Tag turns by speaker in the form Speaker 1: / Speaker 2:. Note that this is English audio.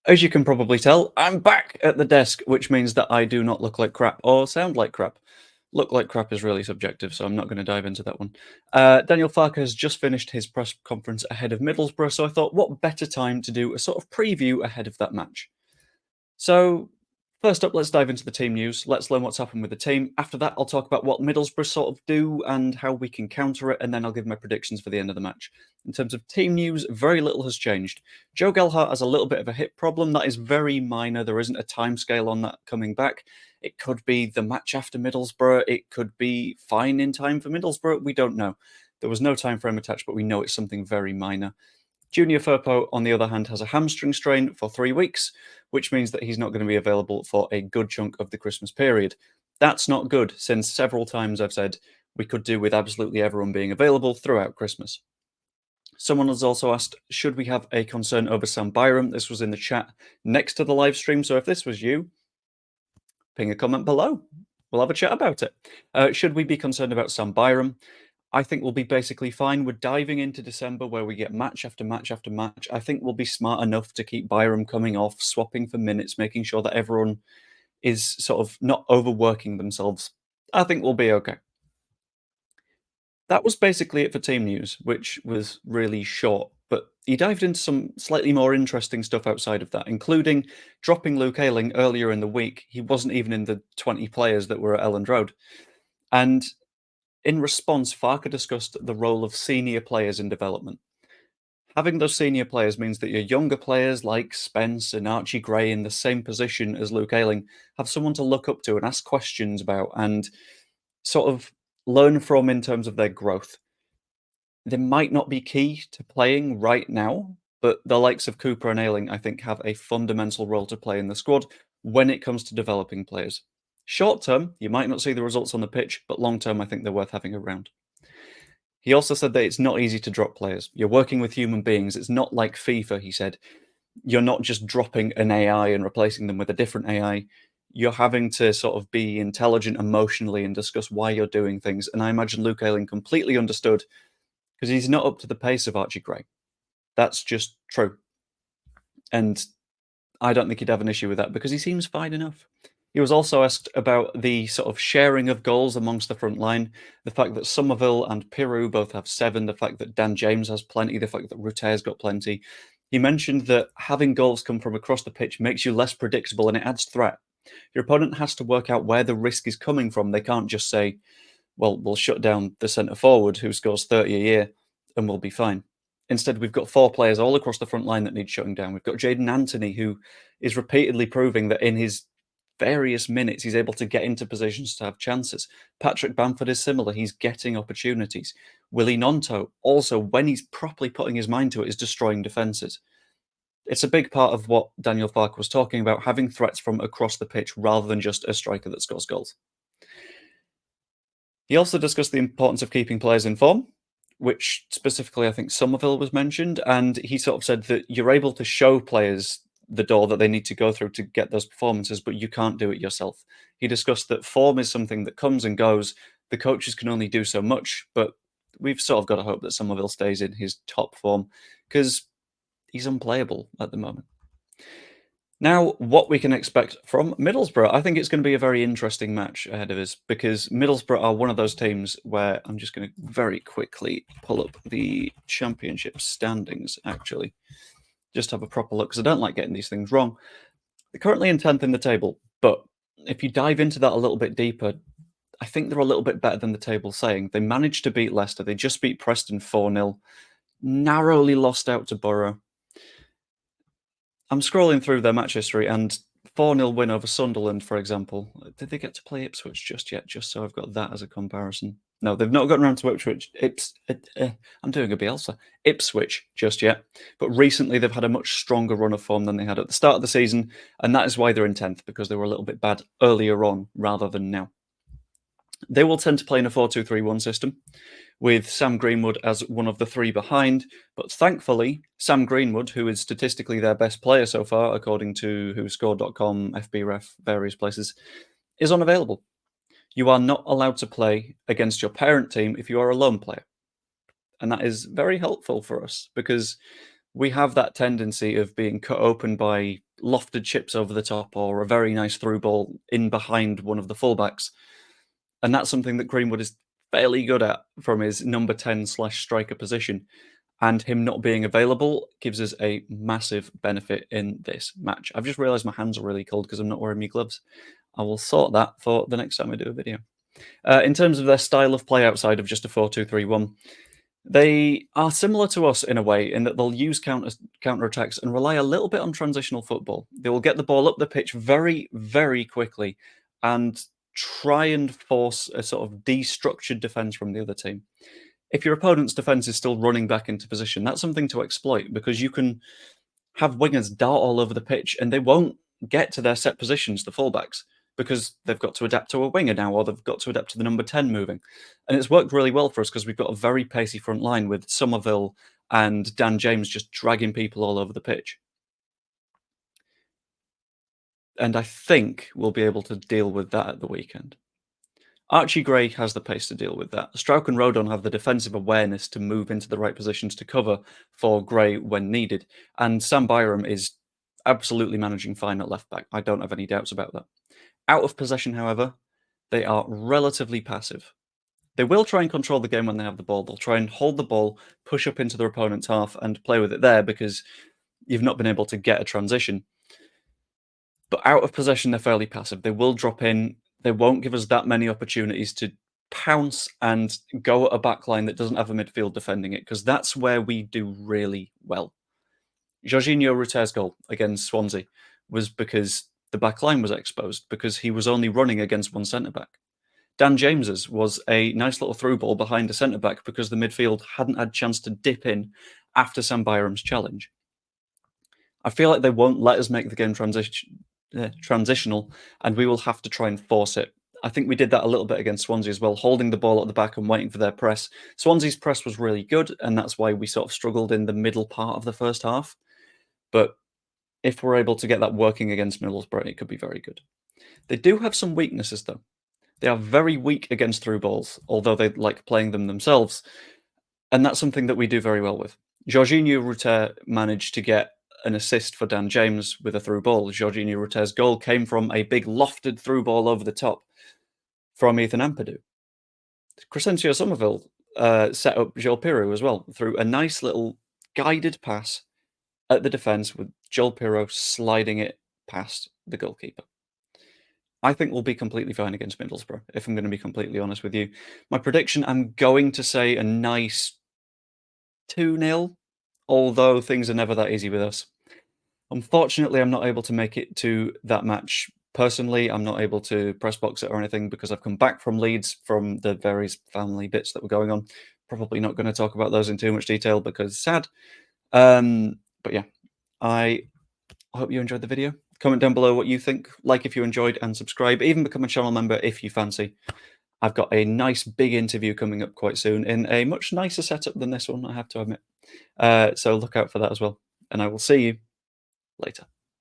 Speaker 1: As you can probably tell, I'm back at the desk, which means that I do not look like crap or sound like crap. Look like crap is really subjective, so I'm not going to dive into that one. Daniel Farke has just finished his press conference ahead of Middlesbrough, so I thought, what better time to do a sort of preview ahead of that match? So, first up, let's dive into the team news. Let's learn what's happened with the team. After that, I'll talk about what Middlesbrough sort of do and how we can counter it, and then I'll give my predictions for the end of the match. In terms of team news, very little has changed. Joe Gelhardt has a little bit of a hip problem. That is very minor. There isn't a timescale on that coming back. It could be the match after Middlesbrough. It could be fine in time for Middlesbrough. We don't know. There was no time frame attached, but we know it's something very minor. Junior Firpo, on the other hand, has a hamstring strain for 3 weeks, which means that he's not going to be available for a good chunk of the Christmas period. That's not good, since several times I've said we could do with absolutely everyone being available throughout Christmas. Someone has also asked, should we have a concern over Sam Byram? This was in the chat next to the live stream, so if this was you, ping a comment below. We'll have a chat about it. Should we be concerned about Sam Byram? I think we'll be basically fine. We're diving into December where we get match after match after match. I think we'll be smart enough to keep Byram coming off, swapping for minutes, making sure that everyone is sort of not overworking themselves. I think we'll be okay. That was basically it for team news, which was really short, but he dived into some slightly more interesting stuff outside of that, including dropping Luke Ayling earlier in the week. He wasn't even in the 20 players that were at Elland Road. And in response, Farke discussed the role of senior players in development. Having those senior players means that your younger players like Spence and Archie Gray in the same position as Luke Ayling have someone to look up to and ask questions about and sort of learn from in terms of their growth. They might not be key to playing right now, but the likes of Cooper and Ayling, I think, have a fundamental role to play in the squad when it comes to developing players. Short term, you might not see the results on the pitch, but long term, I think they're worth having around. He also said that it's not easy to drop players. You're working with human beings. It's not like FIFA, he said. You're not just dropping an AI and replacing them with a different AI. You're having to sort of be intelligent emotionally and discuss why you're doing things. And I imagine Luke Ayling completely understood because he's not up to the pace of Archie Gray. That's just true. And I don't think he'd have an issue with that because he seems fine enough. He was also asked about the sort of sharing of goals amongst the front line, the fact that Somerville and Piru both have 7, the fact that Dan James has plenty, the fact that Ruter's got plenty. He mentioned that having goals come from across the pitch makes you less predictable and it adds threat. Your opponent has to work out where the risk is coming from. They can't just say, well, we'll shut down the centre forward who scores 30 a year and we'll be fine. Instead, we've got 4 players all across the front line that need shutting down. We've got Jaden Anthony, who is repeatedly proving that in his various minutes, he's able to get into positions to have chances. Patrick Bamford is similar. He's getting opportunities. Willie Nonto, also, when he's properly putting his mind to it, is destroying defences. It's a big part of what Daniel Farke was talking about, having threats from across the pitch rather than just a striker that scores goals. He also discussed the importance of keeping players in form, which specifically I think Somerville was mentioned, and he sort of said that you're able to show players the door that they need to go through to get those performances, but you can't do it yourself. He discussed that form is something that comes and goes. The coaches can only do so much, but we've sort of got to hope that Somerville stays in his top form because he's unplayable at the moment. Now, what we can expect from Middlesbrough. I think it's going to be a very interesting match ahead of us because Middlesbrough are one of those teams where I'm just going to very quickly pull up the championship standings, actually. Just have a proper look because I don't like getting these things wrong. They're currently in 10th in the table, but if you dive into that a little bit deeper, I think they're a little bit better than the table's saying. They managed to beat Leicester. They just beat Preston 4-0, narrowly lost out to Boro. I'm scrolling through their match history and 4-0 win over Sunderland, for example. Did they get to play Ipswich just yet? Just so I've got that as a comparison. No, they've not gotten around to Ipswich. I'm doing a Bielsa. Ipswich just yet. But recently they've had a much stronger run of form than they had at the start of the season. And that is why they're in 10th, because they were a little bit bad earlier on rather than now. They will tend to play in a 4-2-3-1 system, with Sam Greenwood as one of the 3 behind. But thankfully, Sam Greenwood, who is statistically their best player so far, according to WhoScored.com, FBref, various places, is unavailable. You are not allowed to play against your parent team if you are a lone player. And that is very helpful for us because we have that tendency of being cut open by lofted chips over the top or a very nice through ball in behind one of the fullbacks. And that's something that Greenwood is fairly good at from his number 10/striker position. And him not being available gives us a massive benefit in this match. I've just realised my hands are really cold because I'm not wearing my gloves. I will sort that for the next time I do a video. In terms of their style of play outside of just a 4-2-3-1, they are similar to us in a way in that they'll use counter-attacks and rely a little bit on transitional football. They will get the ball up the pitch very, very quickly and try and force a sort of destructured defence from the other team. If your opponent's defence is still running back into position, that's something to exploit because you can have wingers dart all over the pitch and they won't get to their set positions, the fullbacks, because they've got to adapt to a winger now or they've got to adapt to the number 10 moving. And it's worked really well for us because we've got a very pacey front line with Somerville and Dan James just dragging people all over the pitch. And I think we'll be able to deal with that at the weekend. Archie Gray has the pace to deal with that. Strauch and Rodon have the defensive awareness to move into the right positions to cover for Gray when needed. And Sam Byram is absolutely managing fine at left back. I don't have any doubts about that. Out of possession, however, they are relatively passive. They will try and control the game when they have the ball. They'll try and hold the ball, push up into their opponent's half and play with it there because you've not been able to get a transition. But out of possession, they're fairly passive. They will drop in. They won't give us that many opportunities to pounce and go at a backline that doesn't have a midfield defending it, because that's where we do really well. Jorginho Ruter's goal against Swansea was because the backline was exposed, because he was only running against one centre-back. Dan James's was a nice little through ball behind a centre-back because the midfield hadn't had a chance to dip in after Sam Byram's challenge. I feel like they won't let us make the game transitional, and we will have to try and force it. I think we did that a little bit against Swansea as well, holding the ball at the back and waiting for their press. Swansea's press was really good, and that's why we sort of struggled in the middle part of the first half. But if we're able to get that working against Middlesbrough, it could be very good. They do have some weaknesses, though. They are very weak against through balls, although they like playing them themselves. And that's something that we do very well with. Jorginho Ruter managed to get an assist for Dan James with a through ball. Jorginho Ruter's goal came from a big lofted through ball over the top from Ethan Ampadu. Crescencio Somerville set up Joel Pirou as well through a nice little guided pass at the defence with Joel Pirou sliding it past the goalkeeper. I think we'll be completely fine against Middlesbrough, if I'm going to be completely honest with you. My prediction, I'm going to say a nice 2-0, although things are never that easy with us. Unfortunately, I'm not able to make it to that match personally. I'm not able to press box it or anything because I've come back from Leeds from the various family bits that were going on. Probably not going to talk about those in too much detail because sad. But yeah, I hope you enjoyed the video. Comment down below what you think. Like if you enjoyed and subscribe. Even become a channel member if you fancy. I've got a nice big interview coming up quite soon in a much nicer setup than this one, I have to admit. So look out for that as well. And I will see you later.